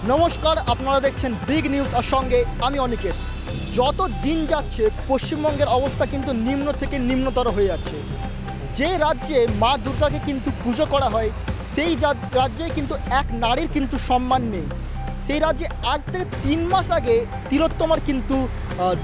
নমস্কার, আপনারা দেখছেন বিগ নিউজ আর সঙ্গে আমি অনিকেত। যত দিন যাচ্ছে পশ্চিমবঙ্গের অবস্থা কিন্তু নিম্ন থেকে নিম্নতর হয়ে যাচ্ছে। যে রাজ্যে মা দুর্গাকে কিন্তু পুজো করা হয় সেই রাজ্যে কিন্তু এক নারীর কিন্তু সম্মান নেই। সেই রাজ্যে আজ থেকে 3 মাস আগে তিলোত্তমার কিন্তু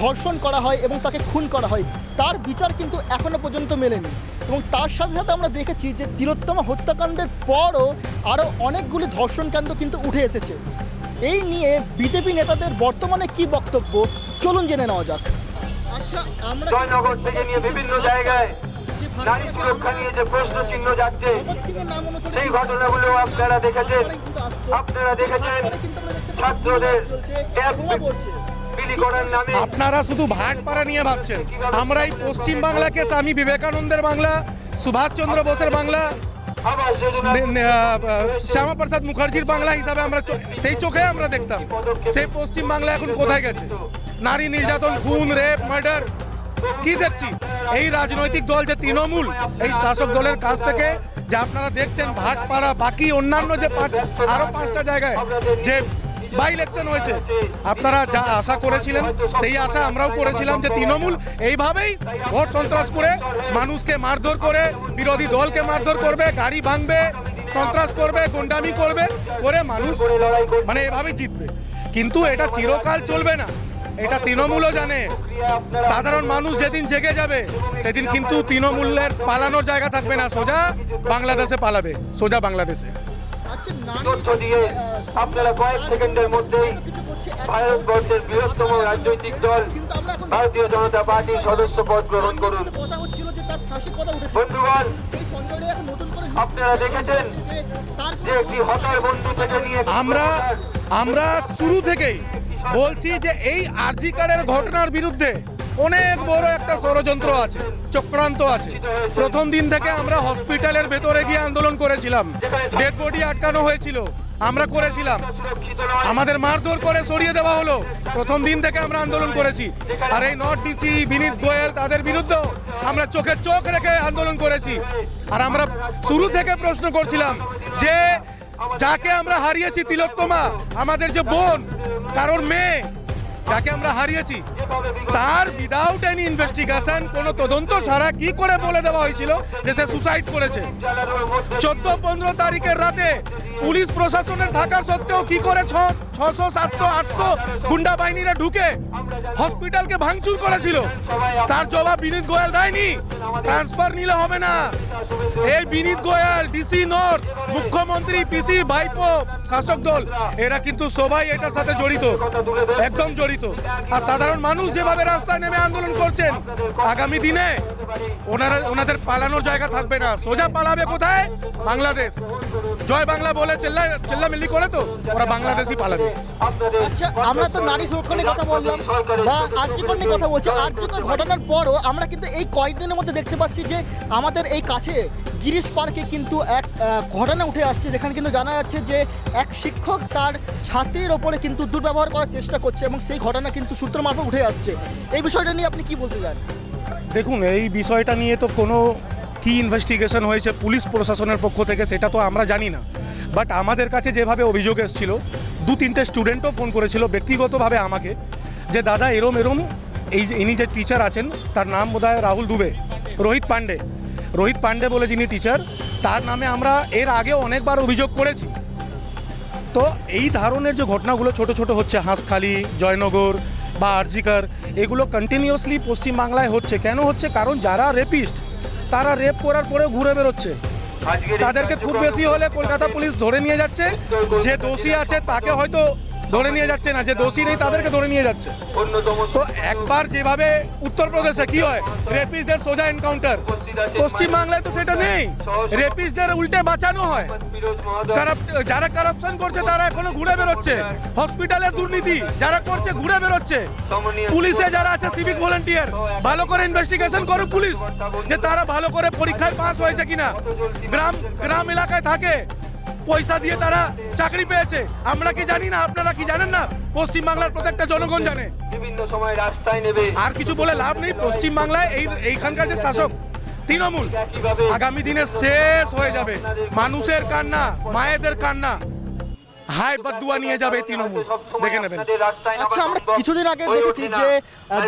ধর্ষণ করা হয় এবং তাকে খুন করা হয়। তার বিচার কিন্তু এখনও পর্যন্ত মেলেনি এবং তার সাথে সাথে আমরা দেখেছি যে তিলোত্তমা হত্যাকাণ্ডের পরও আরও অনেকগুলি ধর্ষণকাণ্ড কিন্তু উঠে এসেছে। এই নিয়ে বিজেপি নেতাদের বর্তমানে কি বক্তব্য চলুন জেনে নেওয়া যাক। আচ্ছা, আমরা জয়নগর থেকে নিয়ে বিভিন্ন জায়গায় নারী সুরক্ষা নিয়ে যে প্রশ্ন চিহ্ন যাচ্ছে সেই ঘটনাগুলো আপনারা দেখেছেন ছাত্রদের আপনারা শুধু ভাটপাড়া নিয়ে ভাবছেন। আমরা এই পশ্চিম বাংলাকে স্বামী বিবেকানন্দের বাংলা, সুভাষচন্দ্র বোসের বাংলা, শ্যামাপ্রসাদ মুখার্জির বাংলা হিসাবে আমরা সেই চোখে আমরা দেখতাম। সেই পশ্চিম বাংলা এখন কোথায় গেছে? নারী নির্যাতন, খুন, রেপ, মার্ডার কি দেখছি? এই রাজনৈতিক দল যে তৃণমূল, এই শাসক দলের কাছ থেকে যে আপনারা দেখছেন ভাটপাড়া, বাকি অন্যান্য যে আরো 5টা জায়গায় যে বাই ইলেকশন হয়েছে, আপনারা যা আশা করেছিলেন সেই আশা আমরাও করেছিলাম যে তৃণমূল এইভাবেই ভোট সন্ত্রাস করে, মানুষকে মারধর করে, বিরোধী দলকে মারধর করবে, গাড়ি ভাঙবে, সন্ত্রাস করবে, গুন্ডামি করবে, করে মানুষ মানে এভাবেই জিতবে। কিন্তু এটা চিরকাল চলবে না, এটা তৃণমূলও জানে। সাধারণ মানুষ যেদিন জেগে যাবে সেদিন কিন্তু তৃণমূলের পালানোর জায়গা থাকবে না, সোজা বাংলাদেশে পালাবে, সোজা বাংলাদেশে। তথ্য দিয়ে আপনারা কয়েক সেকেন্ডের মধ্যেই ভারতবর্ষের বৃহত্তম রাজনৈতিক দল ভারতীয় জনতা পার্টির সদস্য পদ গ্রহণ করুন। বন্ধুগণ, আপনারা দেখেছেন যে একটি হতার বন্ধু থেকে নিয়ে আমরা শুরু থেকেই বলছি যে এই আরজি কার্ডের ঘটনার বিরুদ্ধে অনেক বড় একটা ষড়যন্ত্র আছে, চক্রান্ত আছে। প্রথম দিন থেকে আমরা হসপিটালের ভেতরে গিয়ে আন্দোলন করেছিলাম, ডেড বডি আটকানো হয়েছিল, আমরা করেছিলাম, আমাদের মারধর করে সরিয়ে দেওয়া হলো। প্রথম দিন থেকে আমরা আন্দোলন করেছি। আর এই নর্থ ডিসি বিনীত গোয়েল, তাদের বিরুদ্ধেও আমরা চোখে চোখ রেখে আন্দোলন করেছি। আর আমরা শুরু থেকে প্রশ্ন করছিলাম যে যাকে আমরা হারিয়েছি, তিলোত্তমা, আমাদের যে বোন, কারোর মেয়ে যাকে আমরা হারিয়েছি, তার উইদাউট এনি ইনভেস্টিগেশন, কোনো তদন্ত ছাড়া কি করে বলে দেওয়া হয়েছিল যে সে সুসাইড করেছে? 14-15 তারিখের রাতে পুলিশ প্রশাসনের থাকার সত্ত্বেও কি করে 600, 700, 800 গুন্ডা বাহিনীরা ঢুকে হসপিটালকে ভাঙচুর করেছিল? তার জবাব বিনীত গোয়েল দেয়নি। ট্রান্সফার নিলে হবে না। এই বিনীত গোয়েল, ডিসি নর্থ, মুখ্যমন্ত্রী, পিসি, ভাইপো, শাসক দল, এরা কিন্তু সবাই এটার সাথে জড়িত, একদম জড়িত। আর সাধারণ মানুষ যেভাবে রাস্তায় নেমে আন্দোলন করছেন, আগামী দিনে ওনাদের পালানোর জায়গা থাকবে না, সোজা পালাবে কোথায়? বাংলাদেশ। জয় বাংলা বলে চেল্লামিল্লি করে তো ওরা বাংলাদেশই পালাবে। আচ্ছা, আমরা তো নারী সুরক্ষা নিয়ে কথা বললাম বা আরজিকর নিয়ে কথা বলছি। আরজিকর ঘটনার পরও আমরা কিন্তু এই কয়েকদিনের মধ্যে দেখতে পাচ্ছি যে আমাদের এই কাছে গিরিশ পার্কে কিন্তু এক ঘটনা উঠে আসছে, যেখানে কিন্তু জানা যাচ্ছে যে এক শিক্ষক তার ছাত্রীর ওপরে কিন্তু দুর্ব্যবহার করার চেষ্টা করছে এবং সেই ঘটনা কিন্তু সূত্র মারফত উঠে আসছে। এই বিষয়টা নিয়ে আপনি কি বলতে চান? দেখুন, এই বিষয়টা নিয়ে তো কোনো কি ইনভেস্টিগেশন হয়েছে পুলিশ প্রশাসনের পক্ষ থেকে সেটা তো আমরা জানি না। বাট আমাদের কাছে যেভাবে অভিযোগ এসেছিল, 2-3টে স্টুডেন্টও ফোন করেছিল ব্যক্তিগতভাবে আমাকে, যে দাদা এরম ইনি যে টিচার আছেন, তার নাম বোধহয় রাহুল দুবে, রোহিত পান্ডে বলে যিনি টিচার, তার নামে আমরা এর আগে অনেকবার অভিযোগ করেছি। তো এই ধরনের যে ঘটনাগুলো ছোট ছোট হচ্ছে, হাঁসখালি, জয়নগর বা আরজিকর, এগুলো কন্টিনিউয়াসলি পশ্চিমবাংলায় হচ্ছে। কেন হচ্ছে? কারণ যারা রেপিস্ট, তারা রেপ করার পরেও ঘুরে বেরোচ্ছে। তাদেরকে খুব বেশি হলে কলকাতা পুলিশ ধরে নিয়ে যাচ্ছে, যে দোষী আছে তাকে হয়তো ধরে নিয়ে যাচ্ছে না, যে দোষী নেই তাদেরকে ধরে নিয়ে যাচ্ছে। তো একবার যেভাবে উত্তরপ্রদেশে কি হয়, রেপিস্টদের সোজা এনকাউন্টার, পশ্চিমবাংলায় তো সেটা নেই। রেপিস্টদের উল্টে বাঁচানো হয়। যারা কারাপশন করছে তারা এখনো ঘুরে বেরোচ্ছে। হসপিটালের দুর্নীতি যারা করছে ঘুরে বেরোচ্ছে। পুলিশে যারা আছে সিভিক ভলেন্টিয়ার, ভালো করে ইনভেস্টিগেশন করুক পুলিশ, যে তারা ভালো করে পরীক্ষায় পাস হয়েছে কিনা। গ্রাম এলাকায় থাকে, পয়সা দিয়ে তারা চাকরি পেয়েছে। আমরা কি জানি না? আপনারা কি জানেন না? পশ্চিমবাংলার প্রত্যেকটা জনগণ জানে। আর কিছু বলে লাভ নেই। পশ্চিমবাংলায় এইখানকার যে শাসক তৃণমূল, আগামী দিনে শেষ হয়ে যাবে। মানুষের কান্না, মায়েদের কান্না হাই বদুয়া নিয়ে যাবে তৃণমূল, দেখে নেবেন। আচ্ছা, আমরা কিছুদিন আগে দেখেছি যে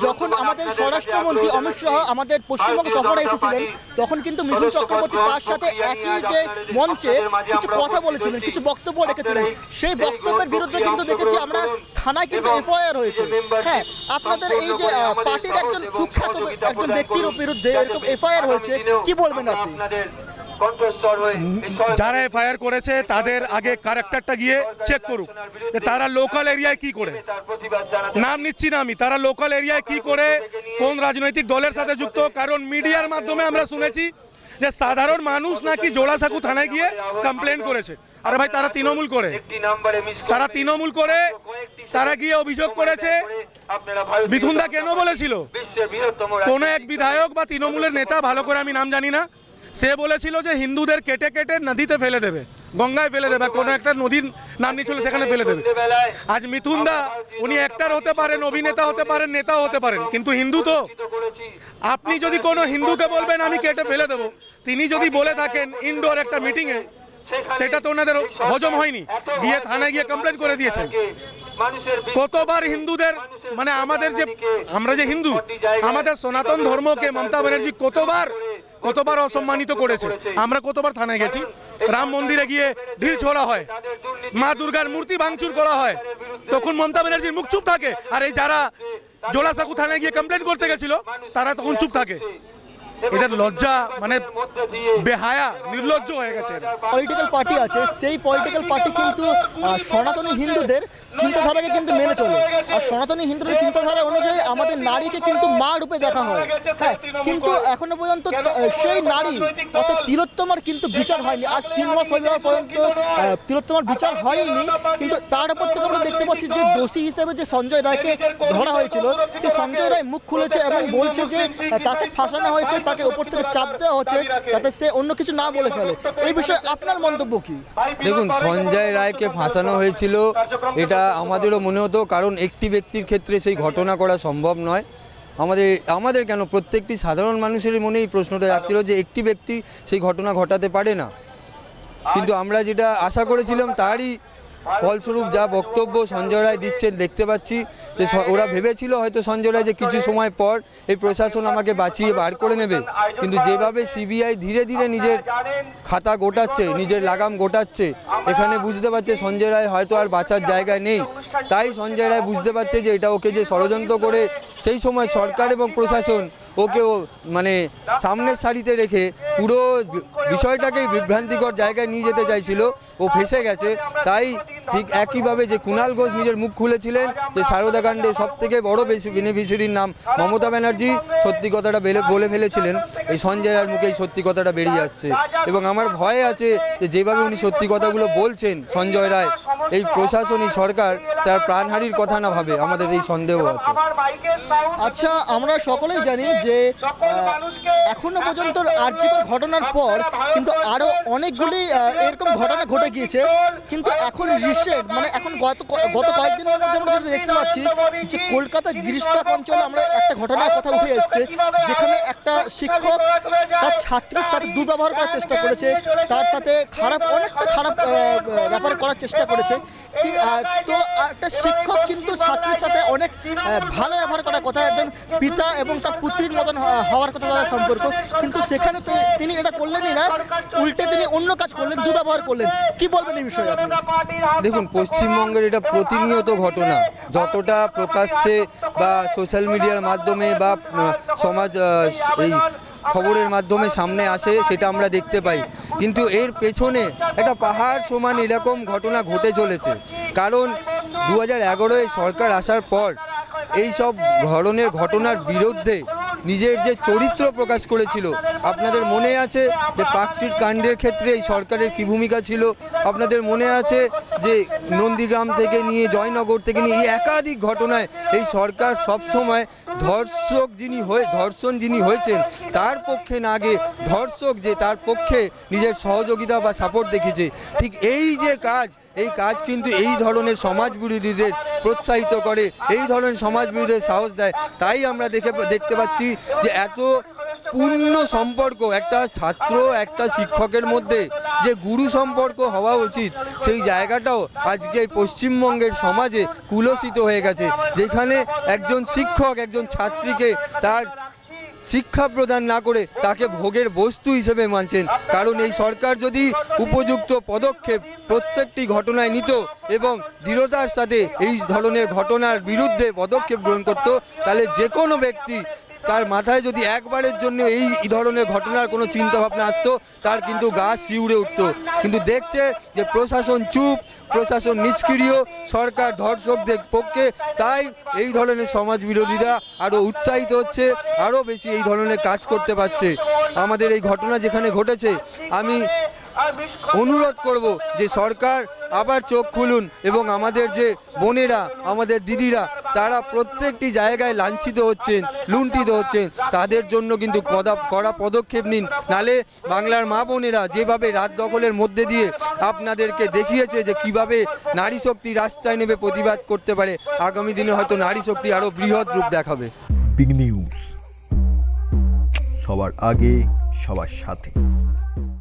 যখন আমাদের স্বরাষ্ট্রমন্ত্রী অমিত শাহ আমাদের পশ্চিমবঙ্গ সফরে এসেছিলেন, তখন কিন্তু মিঠুন চক্রবর্তী তার সাথে একই যে মঞ্চে কিছু কথা বলেছিলেন, কিছু বক্তব্য রেখেছিলেন। সেই বক্তব্যের বিরুদ্ধে কিন্তু দেখেছি আমরা থানায় কিন্তু এফআইআর হয়েছে। হ্যাঁ, আপনাদের এই যে পার্টির একজন সুখ্যাত একজন ব্যক্তির বিরুদ্ধে এরকম এফআইআর হয়েছে, কি বলবেন আপনি? যারা এফআইআর করেছে তাদের আগে ক্যারেক্টারটা গিয়ে চেক করুক, যে তারা লোকাল এরিয়ায় কি করে, নাম নিচ্ছি না আমি, তারা লোকাল এরিয়ায় কি করে, কোন রাজনৈতিক দলের সাথে যুক্ত। কারণ মিডিয়ার মাধ্যমে আমরা শুনেছি যে সাধারণ মানুষ নাকি জোড়াসাঁকো থানায় গিয়ে কমপ্লেন করেছে। আরে ভাই, তারা তৃণমূল করে, তারা গিয়ে অভিযোগ করেছে। মিথুনদা কেন বলেছিল, কোন এক বিধায়ক বা তৃণমূলের নেতা, ভালো করে আমি নাম জানি না, সে বলেছিল যে হিন্দুদের কেটে কেটে নদীতে ফেলে দেবে, গঙ্গায় ফেলে দেবে, কোনো একটা নদীর নাম নিয়েছিল সেখানে ফেলে দেবে। আজ মিথুনদা উনি অ্যাক্টর হতে পারেন, অভিনেতা হতে পারেন, নেতা হতে পারেন, কিন্তু হিন্দু তো। আপনি যদি কোনো হিন্দুকে বলবেন আমি কেটে ফেলে দেবো, তিনি যদি বলে থাকেন ইনডোর একটা মিটিংয়ে, সেটা তো ওনাদের হজম হয়নি, গিয়ে থানায় গিয়ে কমপ্লেন করে দিয়েছেন। কতবার হিন্দুদের, মানে আমাদের যে, আমরা যে হিন্দু, আমাদের সনাতন ধর্মকে মমতা ব্যানার্জি কতবার অসম্মানিত করেছে। আমরা কতবার থানায় গেছি, রাম মন্দিরে গিয়ে ঢিল ছোড়া হয়, মা দুর্গার মূর্তি ভাঙচুর করা হয়, তখন মমতা ব্যানার্জির মুখ চুপ থাকে। আর এই যারা জোড়াসাঁকো থানায় গিয়ে কমপ্লেন করতে গেছিল, তারা তখন চুপ থাকে। এদের লজ্জা, মানে বেহায়া, নির্লজ্জ হয়ে গেছে। পলিটিক্যাল পার্টি আছে, সেই পলিটিক্যাল পার্টি কিন্তু সনাতনী হিন্দুদের চিন্তাধারাকে কিন্তু মেনে চলে। আর সনাতনী হিন্দুদের চিন্তাধারা অনুযায়ী আমাদের নারীকে কিন্তু মা রূপে দেখা হয়। হ্যাঁ, কিন্তু এখনো পর্যন্ত সেই নারী অর্থাৎ তিলোত্তমার কিন্তু বিচার হয়নি। আজ 3 মাস হয়ে যাওয়ার পর্যন্ত তিলোত্তমার বিচার হয়নি। কিন্তু তার উপর থেকে আমরা দেখতে পাচ্ছি যে দোষী হিসেবে যে সঞ্জয় রায়কে ধরা হয়েছিল, সে সঞ্জয় রায় মুখ খুলেছে এবং বলছে যে তাকে ফাঁসানো হয়েছে, তাকে উপর থেকে চাপ দেওয়া হচ্ছে যাতে সে অন্য কিছু না বলে ফেলে। এই বিষয়ে আপনার মন্তব্য কি? দেখুন, সঞ্জয় রায়কে ফাঁসানো হয়েছিল এটা আমাদেরও মনে হতো, কারণ একটি ব্যক্তির ক্ষেত্রে সেই ঘটনা করা সম্ভব নয়। আমাদের কেন, প্রত্যেকটি সাধারণ মানুষের মনে এই প্রশ্নটা যাচ্ছিল যে একটি ব্যক্তি সেই ঘটনা ঘটাতে পারে না। কিন্তু আমরা যেটা আশা করেছিলাম তারই ফলস্বরূপ যা বক্তব্য সঞ্জয় রায় দিচ্ছেন দেখতে পাচ্ছি যে ওরা ভেবেছিল হয়তো সঞ্জয় রায় যে কিছু সময় পর এই প্রশাসন আমাকে বাঁচিয়ে বার করে নেবে, কিন্তু যেভাবে সিবিআই ধীরে ধীরে নিজের খাতা গোটাচ্ছে, নিজের লাগাম গোটাচ্ছে, এখানে বুঝতে পারছে সঞ্জয় রায় হয়তো আর বাঁচার জায়গায় নেই। তাই সঞ্জয় রায় বুঝতে পারছে যে এটা ওকে যে ষড়যন্ত্র করে সেই সময় সরকার এবং প্রশাসন ওকেও মানে সামনের সারিতে রেখে পুরো বিষয়টাকেই বিভ্রান্তিকর জায়গায় নিয়ে যেতে চাইছিল, ও ফেঁসে গেছে। তাই ঠিক একইভাবে যে কুণাল ঘোষ নিজের মুখ খুলেছিলেন যে সারদা কাণ্ডে সবথেকে বড় বেনিফিশিয়ারির নাম মমতা ব্যানার্জি, সত্যি কথাটা বলে ফেলেছিলেন। এই সঞ্জয় রায়ের মুখে এই সত্যি কথাটা বেরিয়ে আসছে এবং আমার ভয় আছে যে যেভাবে উনি সত্যি কথাগুলো বলছেন সঞ্জয় রায়, এই প্রশাসন, এই সরকার তার প্রাণহানির কথা না ভাবে, আমাদের এই সন্দেহ আছে। আচ্ছা, আমরা সকলেই জানি যে এখনো পর্যন্ত আরজিকর ঘটনার পর কিন্তু আরো অনেকগুলি এরকম ঘটনা ঘটে গিয়েছে। কিন্তু এখন রিসেন্ট, মানে এখন গত কয়েকদিনের মধ্যে আমরা যেটা দেখতে পাচ্ছি যে কলকাতা গিরিশপাক অঞ্চলে আমরা একটা ঘটনার কথা উঠে এসেছে, যেখানে একটা শিক্ষক তার ছাত্রীর সাথে দুর্ব্যবহার করার চেষ্টা করেছে, তার সাথে অনেকটা খারাপ ব্যাপার করার চেষ্টা করেছে। তো একটা শিক্ষক কিন্তু ছাত্রীর সাথে অনেক ভালো ব্যবহার করার কথা, একজন পিতা এবং তার পুত্রীর মতন হওয়ার কথা তাদের সম্পর্ক, কিন্তু সেখানে তিনি এটা করলেনই না, উল্টে তিনি অন্য কাজ করলেন, দুর্ব্যবহার করলেন। কি বলবেন এই বিষয়ে আপনি? দেখুন, পশ্চিমবঙ্গের এটা প্রতিনিয়ত ঘটনা, যতটা প্রকাশ্যে বা সোশ্যাল মিডিয়ার মাধ্যমে বা সমাজ এই খবরের মাধ্যমে সামনে আসে সেটা আমরা দেখতে পাই, কিন্তু এর পেছনে একটা পাহাড় সমান এরকম ঘটনা ঘটে চলেছে। কারণ 2011-এ সরকার আসার পর এই সব ধরনের ঘটনার বিরুদ্ধে নিজের যে চরিত্র প্রকাশ করেছিল, আপনাদের মনে আছে যে পার্কস্ট্রিট কাণ্ডের ক্ষেত্রে এই সরকারের কী ভূমিকা ছিল, আপনাদের মনে আছে যে নন্দীগ্রাম থেকে নিয়ে জয়নগর থেকে নিয়ে এই একাধিক ঘটনায় এই সরকার সবসময় ধর্ষণ যিনি হয়েছেন তার পক্ষে না আগে ধর্ষক যে তার পক্ষে নিজের সহযোগিতা বা সাপোর্ট দেখিয়েছে। ঠিক এই যে এই কাজ কিন্তু এই ধরনের সমাজ বিরোধীদের প্রোৎসাহিত করে, এই ধরনের সমাজ বিরোধীদের সাহস দেয়। তাই আমরা দেখতে পাচ্ছি যে এত পূর্ণ সম্পর্ক একটা ছাত্র একটা শিক্ষকের মধ্যে যে গুরু সম্পর্ক হওয়া উচিত সেই জায়গাটাও আজকে এই পশ্চিমবঙ্গের সমাজে কুলসিত হয়ে গেছে, যেখানে একজন শিক্ষক একজন ছাত্রীকে তার শিক্ষা প্রদান না করে তাকে ভোগের বস্তু হিসেবে মানছেন। কারণ এই সরকার যদি উপযুক্ত পদক্ষেপ প্রত্যেকটি ঘটনায় নিত এবং দৃঢ়তার সাথে এই ধরনের ঘটনার বিরুদ্ধে পদক্ষেপ গ্রহণ করত, তাহলে যে কোনো ব্যক্তি তার মাথায় যদি একবারের জন্য এই ধরনের ঘটনার কোনো চিন্তাভাবনা আসতো, তার কিন্তু গা শিউরে উঠতো। কিন্তু দেখছে যে প্রশাসন চুপ, প্রশাসন নিষ্ক্রিয়, সরকার ধর্ষকদের পক্ষে, তাই এই ধরনের সমাজ বিরোধীরা আরও উৎসাহিত হচ্ছে, আরও বেশি এই ধরনের কাজ করতে পারছে। আমাদের এই ঘটনা যেখানে ঘটেছে, আমি অনুরোধ করব যে সরকার আবার চোখ খুলুন এবং আমাদের যে বোনেরা, আমাদের দিদিরা, তারা প্রত্যেকটি জায়গায় লাঞ্ছিত হচ্ছেন, লুণ্ঠিত হচ্ছেন, তাদের জন্য কিন্তু কড়া পদক্ষেপ নিন। নালে বাংলার মা বোনেরা যেভাবে রাত দখলের মধ্যে দিয়ে আপনাদেরকে দেখিয়েছে যে কিভাবে নারী শক্তি রাস্তায় নেমে প্রতিবাদ করতে পারে, আগামী দিনে হয়তো নারী শক্তি আরও বৃহৎ রূপ দেখাবে। বিগ নিউজ, সবার আগে সবার সাথে।